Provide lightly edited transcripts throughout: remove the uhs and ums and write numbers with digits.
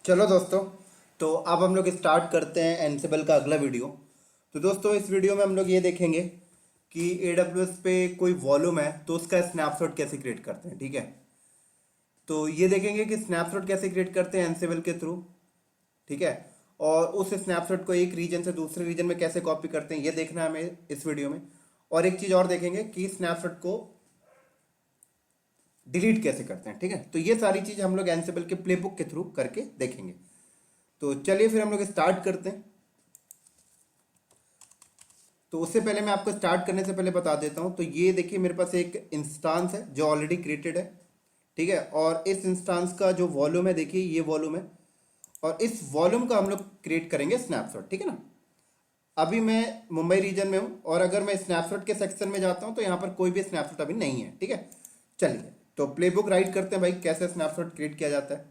चलो दोस्तों, तो अब हम लोग स्टार्ट करते हैं एनसिबल का अगला वीडियो। तो दोस्तों, इस वीडियो में हम लोग ये देखेंगे कि AWS पे कोई वॉल्यूम है तो उसका स्नैपशॉट कैसे क्रिएट करते हैं। ठीक है, तो ये देखेंगे कि स्नैपशॉट कैसे क्रिएट करते हैं एनसिबल के थ्रू। ठीक है, और उस स्नैपशॉट को एक रीजन से दूसरे रीजन में कैसे कॉपी करते हैं ये देखना है हमें इस वीडियो में। और एक चीज़ और देखेंगे कि स्नैपशॉट को डिलीट कैसे करते हैं। ठीक है, तो ये सारी चीज़ हम लोग एनसिबल के प्लेबुक के थ्रू करके देखेंगे। तो चलिए फिर हम लोग स्टार्ट करते हैं। तो उससे पहले मैं आपको स्टार्ट करने से पहले बता देता हूं, तो ये देखिए मेरे पास एक इंस्टांस है जो ऑलरेडी क्रिएटेड है। ठीक है, और इस इंस्टांस का जो वॉल्यूम है, देखिए ये वॉल्यूम है, और इस वॉल्यूम का हम लोग क्रिएट करेंगे स्नैपशॉट। ठीक है ना। अभी मैं मुंबई रीजन में हूं, और अगर मैं स्नैपशॉट के सेक्शन में जाता हूं तो यहां पर कोई भी स्नैपशॉट अभी नहीं है। ठीक है, चलिए तो प्लेबुक राइट करते हैं भाई, कैसे स्नैपशॉट क्रिएट किया जाता है।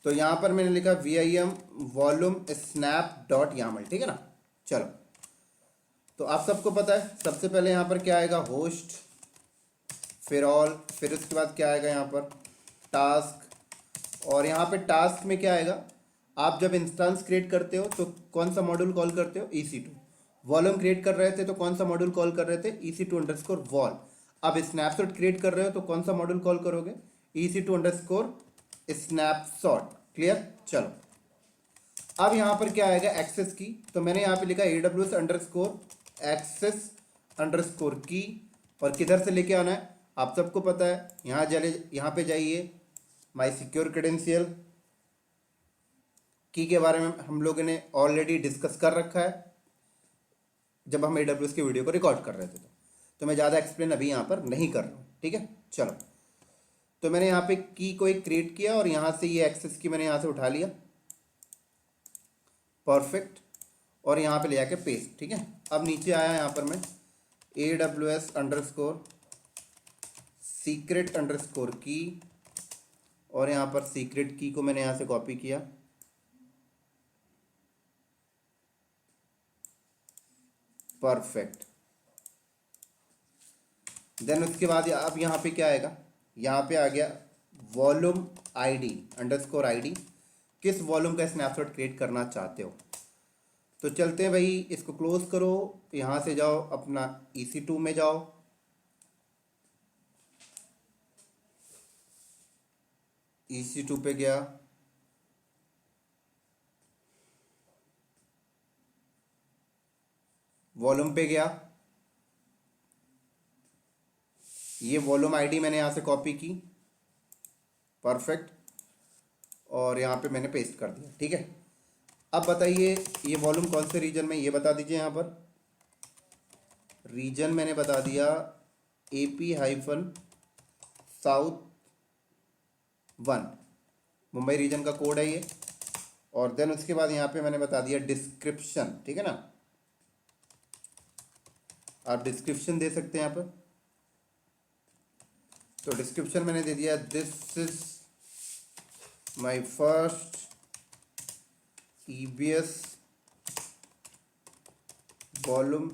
तो यहां पर मैंने लिखा vim volume snap dot Yamala. ठीक है ना। चलो, तो आप सबको पता है सबसे पहले यहाँ पर क्या आएगा, होस्ट, फिर ऑल, फिर उसके बाद क्या आएगा यहाँ पर टास्क। और यहाँ पे टास्क में क्या आएगा, आप जब इंस्टेंस क्रिएट करते हो तो कौन सा मॉड्यूल कॉल करते हो, EC2। वॉल्यूम क्रिएट कर रहे थे तो कौन सा मॉड्यूल कॉल कर रहे थे, EC2_वॉल। अब स्नैपशॉट क्रिएट कर रहे हो तो कौन सा मॉड्यूल कॉल करोगे, EC2_स्नैपशॉट। क्लियर। चलो, अब यहाँ पर क्या आएगा, एक्सेस की। तो मैंने यहाँ पे लिखा AWS_एक्सेस_की। और किधर से लेके आना है आप सबको पता है, यहाँ पे जाइए, माई सिक्योर क्रेडेंशियल की के बारे में हम लोगों ने ऑलरेडी डिस्कस कर रखा है जब हम AWS की वीडियो को रिकॉर्ड कर रहे थे। तो मैं ज़्यादा एक्सप्लेन अभी यहाँ पर नहीं कर रहा हूँ। ठीक है, चलो, तो मैंने यहाँ पे की को एक क्रिएट किया, और यहाँ से ये एक्सेस की मैंने यहाँ से उठा लिया, परफेक्ट, और यहाँ पे ले जाके पेस्ट। ठीक है, अब नीचे आया यहाँ पर मैं AWS_सीक्रेट_की, और यहाँ पर सीक्रेट की को मैंने यहाँ से कॉपी किया, परफेक्ट। देन उसके बाद अब यहाँ पे क्या आएगा, यहाँ पे आ गया वॉल्यूम ID_ID। किस वॉल्यूम का स्नैपशॉट क्रिएट करना चाहते हो। तो चलते हैं भाई, इसको क्लोज करो, यहाँ से जाओ अपना EC2 में जाओ, EC2 पे गया, वॉल्यूम पे गया, ये वॉल्यूम ID मैंने यहाँ से कॉपी की, परफेक्ट, और यहाँ पे मैंने पेस्ट कर दिया। ठीक है, अब बताइए ये वॉल्यूम कौन से रीजन में, ये बता दीजिए। यहाँ पर रीजन मैंने बता दिया AP-South 1, मुंबई रीजन का कोड है ये। और देन उसके बाद यहाँ पे मैंने बता दिया डिस्क्रिप्शन। ठीक है ना, आप डिस्क्रिप्शन दे सकते हैं यहाँ पर। तो डिस्क्रिप्शन मैंने दे दिया, this is my first EBS volume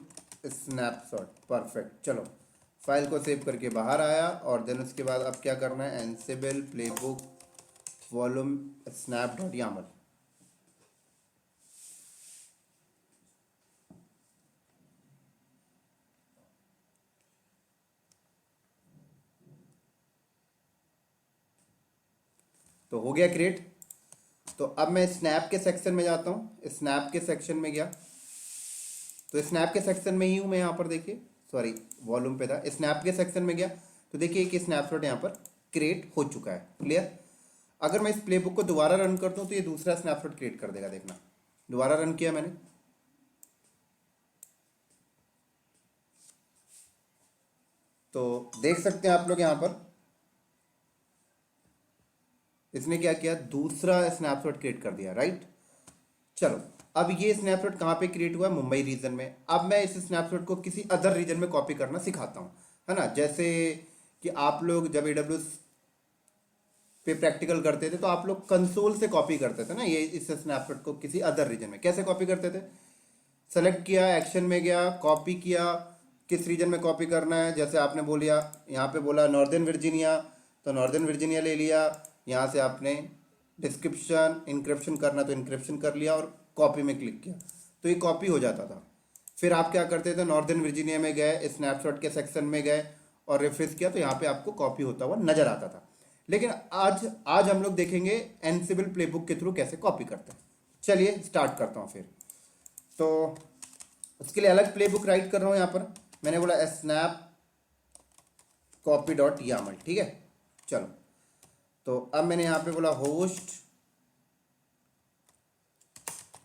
snapshot, perfect. चलो, फाइल को सेव करके बाहर आया, और देन उसके बाद अब क्या करना है, Ansible playbook volume snap dot YAML. तो हो गया क्रिएट। तो अब मैं स्नैप के सेक्शन में जाता हूँ, स्नैप के सेक्शन में गया, तो स्नैप के सेक्शन में ही हूँ मैं यहाँ पर, देखिए सॉरी वॉल्यूम पे था, स्नैप के सेक्शन में गया तो देखिए कि स्नैपशॉट यहाँ पर क्रिएट हो चुका है। क्लियर। अगर मैं इस प्लेबुक को दोबारा रन करता हूँ तो ये दूसरा स्नैपशॉट क्रिएट कर देगा, देखना। दोबारा रन किया मैंने, तो देख सकते हैं आप लोग यहाँ पर इसने क्या किया, दूसरा स्नैपशॉट क्रिएट कर दिया, राइट। चलो, अब ये स्नैपशॉट कहाँ पे क्रिएट हुआ है, मुंबई रीजन में। अब मैं इस स्नैपशॉट को किसी अदर रीजन में कॉपी करना सिखाता हूँ, है ना। जैसे कि आप लोग जब AWS पे प्रैक्टिकल करते थे तो आप लोग कंसोल से कॉपी करते थे ना, ये इस स्नैपशॉट को किसी अदर रीजन में कैसे कॉपी करते थे। सेलेक्ट किया, एक्शन में गया, कॉपी किया, किस रीजन में कॉपी करना है, जैसे आपने बोलिया यहाँ पे बोला नॉर्दर्न वर्जीनिया, तो नॉर्दर्न वर्जीनिया ले लिया। यहाँ से आपने डिस्क्रिप्शन इंक्रिप्शन करना तो इंक्रिप्शन कर लिया और कॉपी में क्लिक किया तो ये कॉपी हो जाता था। फिर आप क्या करते थे, नॉर्दर्न वर्जीनिया में गए, स्नैपशॉट के सेक्शन में गए और रिफ्रेश किया तो यहाँ पे आपको कॉपी होता हुआ नजर आता था। लेकिन आज आज हम लोग देखेंगे एनसिबल प्लेबुक के थ्रू कैसे कॉपी करते हैं। चलिए स्टार्ट करता हूँ फिर। तो उसके लिए अलग प्लेबुक राइट कर रहा हूँ। यहाँ पर मैंने बोला स्नैप कॉपी डॉट यामल, ठीक है। चलो, तो अब मैंने यहाँ पे बोला होस्ट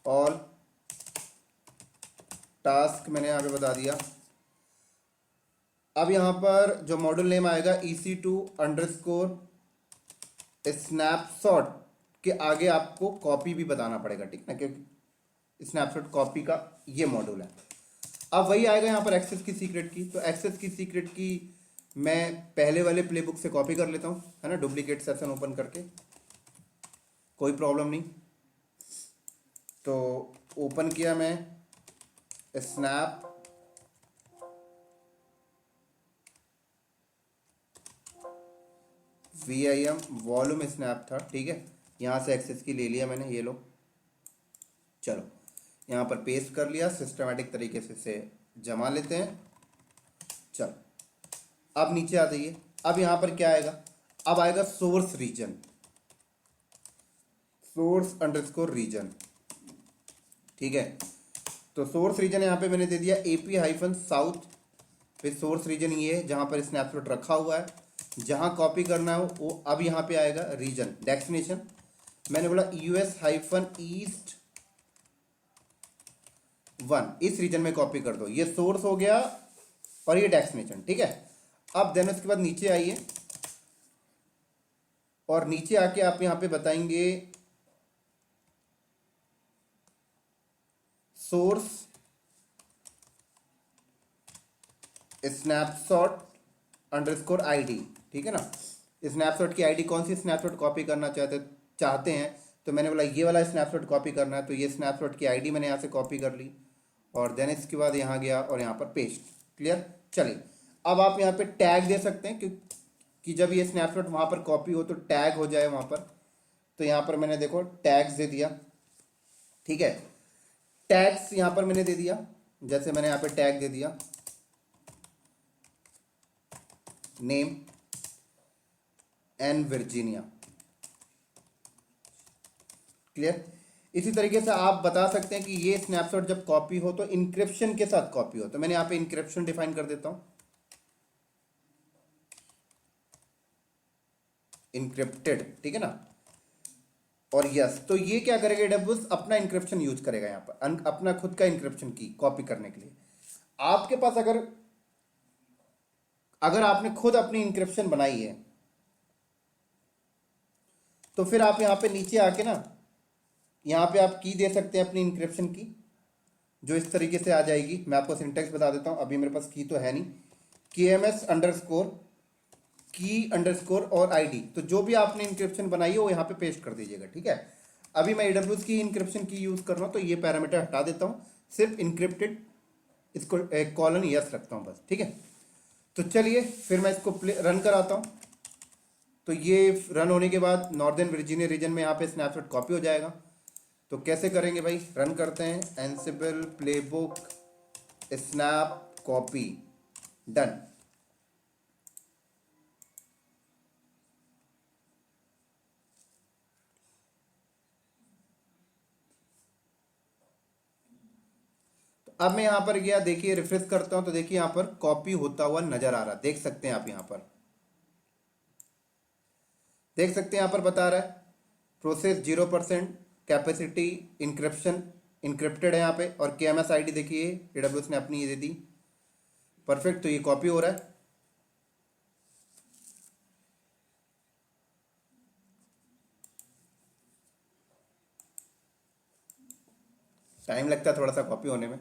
ऑल टास्क, मैंने यहाँ पे बता दिया। अब यहाँ पर जो मॉड्यूल नेम आएगा EC2 अंडरस्कोर स्नैपशॉट के आगे आपको कॉपी भी बताना पड़ेगा, ठीक ना, क्योंकि स्नैपशॉट कॉपी का ये मॉड्यूल है। अब वही आएगा यहाँ पर एक्सेस की सीक्रेट की। तो एक्सेस की सीक्रेट की मैं पहले वाले प्लेबुक से कॉपी कर लेता हूँ, है ना, डुप्लीकेट सेशन ओपन करके, कोई प्रॉब्लम नहीं। तो ओपन किया मैं स्नैप VIM वॉल्यूम स्नैप था, ठीक है। यहाँ से एक्सेस की ले लिया मैंने, ये लो। चलो यहाँ पर पेस्ट कर लिया, सिस्टमेटिक तरीके से इसे जमा लेते हैं। चलो अब नीचे आ जाइए। अब यहाँ पर क्या आएगा, अब आएगा source region, source underscore region, ठीक है। तो सोर्स रीजन यहाँ पे मैंने दे दिया AP-साउथ। फिर सोर्स रीजन ये है जहाँ पर स्नैपशॉट रखा हुआ है, जहाँ कॉपी करना हो वो अब यहाँ पे आएगा रीजन। डेस्टिनेशन मैंने बोला US-ईस्ट 1, इस रीजन में कॉपी कर दो। ये सोर्स हो गया और ये डेस्टिनेशन, ठीक है। अब देन उसके बाद नीचे आइए और नीचे आके आप यहाँ पे बताएंगे सोर्स स्नैपशॉट अंडरस्कोर ID, ठीक है ना। स्नैपशॉट की ID कौन सी स्नैपशॉट कॉपी करना चाहते हैं, तो मैंने बोला ये वाला स्नैपशॉट कॉपी करना है, तो ये स्नैपशॉट की ID मैंने यहाँ से कॉपी कर ली और देन इसके बाद यहाँ गया और यहाँ पर पेस्ट। क्लियर। चलिए अब आप यहाँ पे टैग दे सकते हैं कि जब ये स्नैपशॉट वहाँ पर कॉपी हो तो टैग हो जाए वहाँ पर। तो यहाँ पर मैंने देखो टैग्स दे दिया, ठीक है। टैग्स यहाँ पर मैंने दे दिया, जैसे मैंने यहाँ पे टैग दे दिया नेम एंड वर्जीनिया। क्लियर। इसी तरीके से आप बता सकते हैं कि ये स्नैपशॉट जब कॉपी हो तो इंक्रिप्शन के साथ कॉपी हो। तो मैंने यहाँ पे इंक्रिप्शन डिफाइन कर देता हूं, इनक्रिप्टेड, ठीक है ना। और यस, तो ये क्या करेगा, AWS अपना इंक्रिप्शन यूज करेगा यहाँ पर, अपना खुद का इंक्रिप्शन की कॉपी करने के लिए। आपके पास अगर आपने खुद अपनी इंक्रिप्शन बनाई है तो फिर आप यहाँ पे नीचे आके ना, यहाँ पे आप की दे सकते हैं अपनी इंक्रिप्शन की, जो इस तरीके से आ जाएगी। मैं आपको सिंटेक्स बता देता हूँ, अभी मेरे पास की तो है नहीं। KMS अंडरस्कोर की अंडरस्कोर और ID, तो जो भी आपने इंक्रिप्शन बनाई है वो यहाँ पे पेस्ट कर दीजिएगा, ठीक है। अभी मैं AWS की इंक्रिप्शन की यूज़ कर रहा हूँ तो ये पैरामीटर हटा देता हूँ, सिर्फ इंक्रिप्टेड इसको एक कॉलन यस रखता हूँ बस, ठीक है। तो चलिए फिर मैं इसको रन कराता हूँ। तो ये रन होने के बाद नॉर्दर्न वर्जीनिया रीजन में यहाँ पे स्नैपशॉट कॉपी हो जाएगा। तो कैसे करेंगे भाई, रन करते हैं एनसिबल प्लेबुक स्नैप कॉपी, डन। अब मैं यहाँ पर गया, देखिए रिफ्रेश करता हूँ तो देखिए यहाँ पर कॉपी होता हुआ नजर आ रहा है, देख सकते हैं आप। यहाँ पर देख सकते हैं यहाँ पर बता रहा है प्रोसेस 0%, कैपेसिटी इंक्रिप्शन इंक्रिप्टेड है यहाँ पे, और KMS ID देखिए AWS ने अपनी ये दे दी। परफेक्ट, तो ये कॉपी हो रहा है। टाइम लगता है थोड़ा सा कॉपी होने में।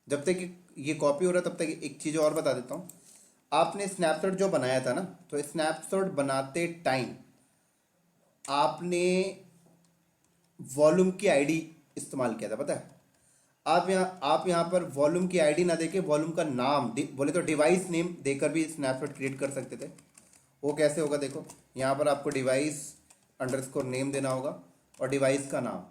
जब तक ये कॉपी हो रहा है तब तक एक चीज़ और बता देता हूँ। आपने स्नैपशॉट जो बनाया था ना, तो स्नैपशॉट बनाते टाइम आपने वॉल्यूम की आईडी इस्तेमाल किया था, पता है? आप यहाँ पर वॉल्यूम की आईडी ना देके वॉल्यूम का नाम बोले तो डिवाइस नेम देकर भी स्नैपशॉट क्रिएट कर सकते थे। वो कैसे होगा देखो, यहाँ पर आपको डिवाइस अंडरस्कोर नेम देना होगा और डिवाइस का नाम।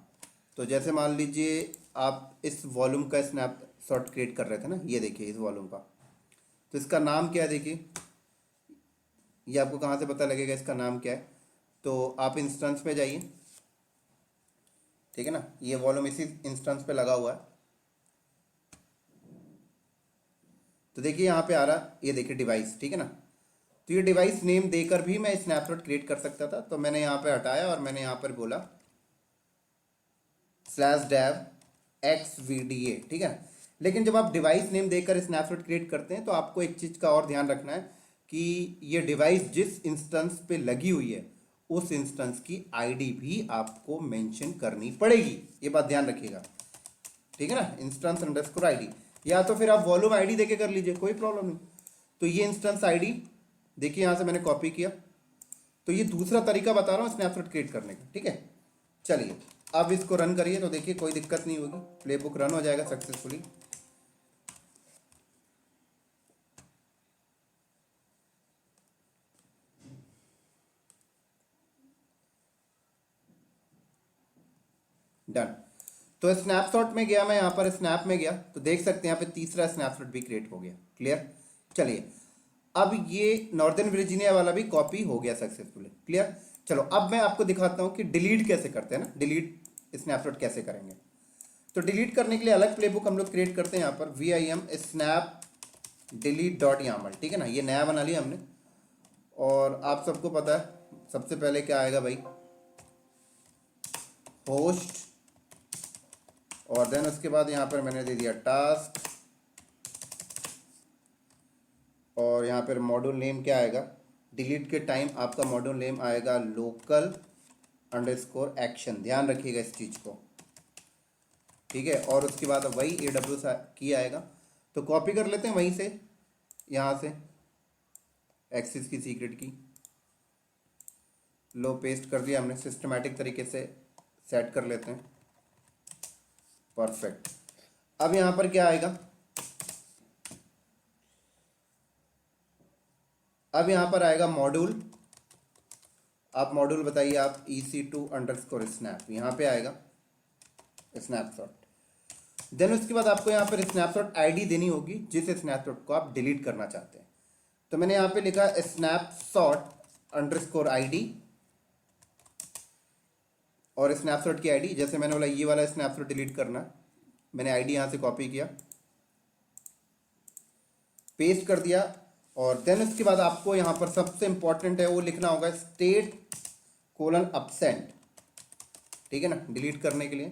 तो जैसे मान लीजिए आप इस वॉल्यूम का स्नैपशॉट क्रिएट कर रहे थे ना, ये देखिए इस वॉल्यूम का, तो इसका नाम क्या है देखिए, ये आपको कहाँ से पता लगेगा इसका नाम क्या है? तो आप इंस्टेंस पे जाइए, ठीक है ना, ये वॉल्यूम इसी इंस्टेंस पे लगा हुआ है। तो देखिए यहाँ पे आ रहा, ये देखिए डिवाइस, ठीक है ना। तो ये डिवाइस नेम देकर भी मैं स्नैपशॉट क्रिएट कर सकता था, तो मैंने यहाँ पे हटाया और मैंने यहाँ पर बोला /dev xvda, ठीक है। लेकिन जब आप डिवाइस नेम देकर स्नैपशॉट क्रिएट करते हैं तो आपको एक चीज़ का और ध्यान रखना है कि ये डिवाइस जिस इंस्टेंस पे लगी हुई है उस इंस्टेंस की आईडी भी आपको मेंशन करनी पड़ेगी, ये बात ध्यान रखिएगा, ठीक है ना। इंस्टेंस अंडरस्कोर आईडी, या तो फिर आप वॉल्यूम आईडी देके कर लीजिए, कोई प्रॉब्लम नहीं। तो ये इंस्टेंस आईडी देखिए, यहाँ से मैंने कॉपी किया। तो ये दूसरा तरीका बता रहा हूँ स्नैपशॉट क्रिएट करने का, ठीक है। चलिए अब इसको रन करिए तो देखिए कोई दिक्कत नहीं होगी, प्लेबुक रन हो जाएगा सक्सेसफुली। डन। तो स्नैपशॉट में गया मैं, यहाँ पर स्नैप में गया तो देख सकते हैं यहाँ पे तीसरा स्नैपशॉट भी क्रिएट हो गया। क्लियर? चलिए अब ये नॉर्दर्न वर्जीनिया वाला भी कॉपी हो गया सक्सेसफुली। क्लियर? चलो अब मैं आपको दिखाता हूँ कि डिलीट कैसे करते हैं ना, डिलीट स्नैपशॉट कैसे करेंगे। तो डिलीट करने के लिए अलग प्लेबुक हम लोग क्रिएट करते हैं, यहाँ पर vim snap delete.yaml, ठीक है ना। ये नया बना लिया हमने और आप सबको पता है सबसे पहले क्या आएगा भाई, होस्ट, और देन उसके बाद यहाँ पर मैंने दे दिया टास्क, और यहाँ पर मॉड्यूल नेम क्या आएगा, डिलीट के टाइम आपका मॉड्यूल नेम आएगा लोकल अंडरस्कोर एक्शन, ध्यान रखिएगा इस चीज़ को, ठीक है। और उसके बाद वही AWS की आएगा, तो कॉपी कर लेते हैं वहीं से, यहाँ से एक्सिस की सीक्रेट की लो पेस्ट कर दिया हमने, सिस्टमैटिक तरीके से सेट कर लेते हैं, परफेक्ट। अब यहाँ पर क्या आएगा, अब यहाँ पर आएगा मॉड्यूल, आप मॉड्यूल बताइए आप EC2_snap, यहाँ पे आएगा स्नैपशॉट। देन उसके बाद आपको यहाँ पर स्नैपशॉट आईडी देनी होगी जिस स्नैपशॉट को आप डिलीट करना चाहते हैं। तो मैंने यहाँ पे लिखा snapshot_id और स्नैपशॉट की आईडी, जैसे मैंने बोला ये वाला स्नैपशॉट डिलीट करना, मैंने आईडी यहाँ से कॉपी किया, पेस्ट कर दिया, और देन उसके बाद आपको यहाँ पर सबसे इंपॉर्टेंट है वो लिखना होगा state:\absent, ठीक है ना, डिलीट करने के लिए।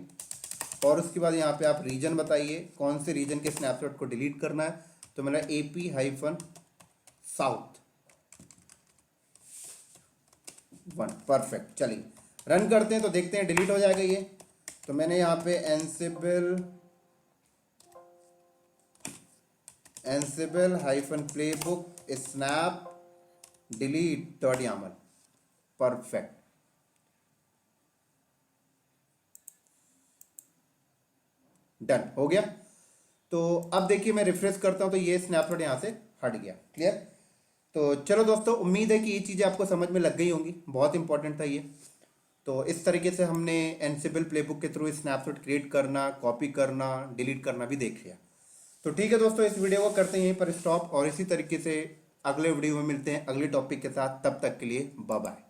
और उसके बाद यहाँ पे आप रीजन बताइए कौन से रीजन के स्नैपशॉट को डिलीट करना है, तो मैंने AP-South 1, परफेक्ट। चलिए रन करते हैं तो देखते हैं डिलीट हो जाएगा ये। तो मैंने यहाँ पे ansible-playbook snap delete.yaml, perfect, done हो गया। तो अब देखिए मैं रिफ्रेश करता हूं तो ये स्नैपशॉट यहां से हट गया। क्लियर? तो चलो दोस्तों, उम्मीद है कि ये चीज़ें आपको समझ में लग गई होंगी, बहुत इंपॉर्टेंट था ये। तो इस तरीके से हमने एनसिबल प्लेबुक के थ्रू स्नैपशॉट क्रिएट करना, कॉपी करना, डिलीट करना भी देख लिया। तो ठीक है दोस्तों, इस वीडियो को करते हैं यहीं पर स्टॉप, और इसी तरीके से अगले वीडियो में मिलते हैं अगले टॉपिक के साथ। तब तक के लिए बाय बाय।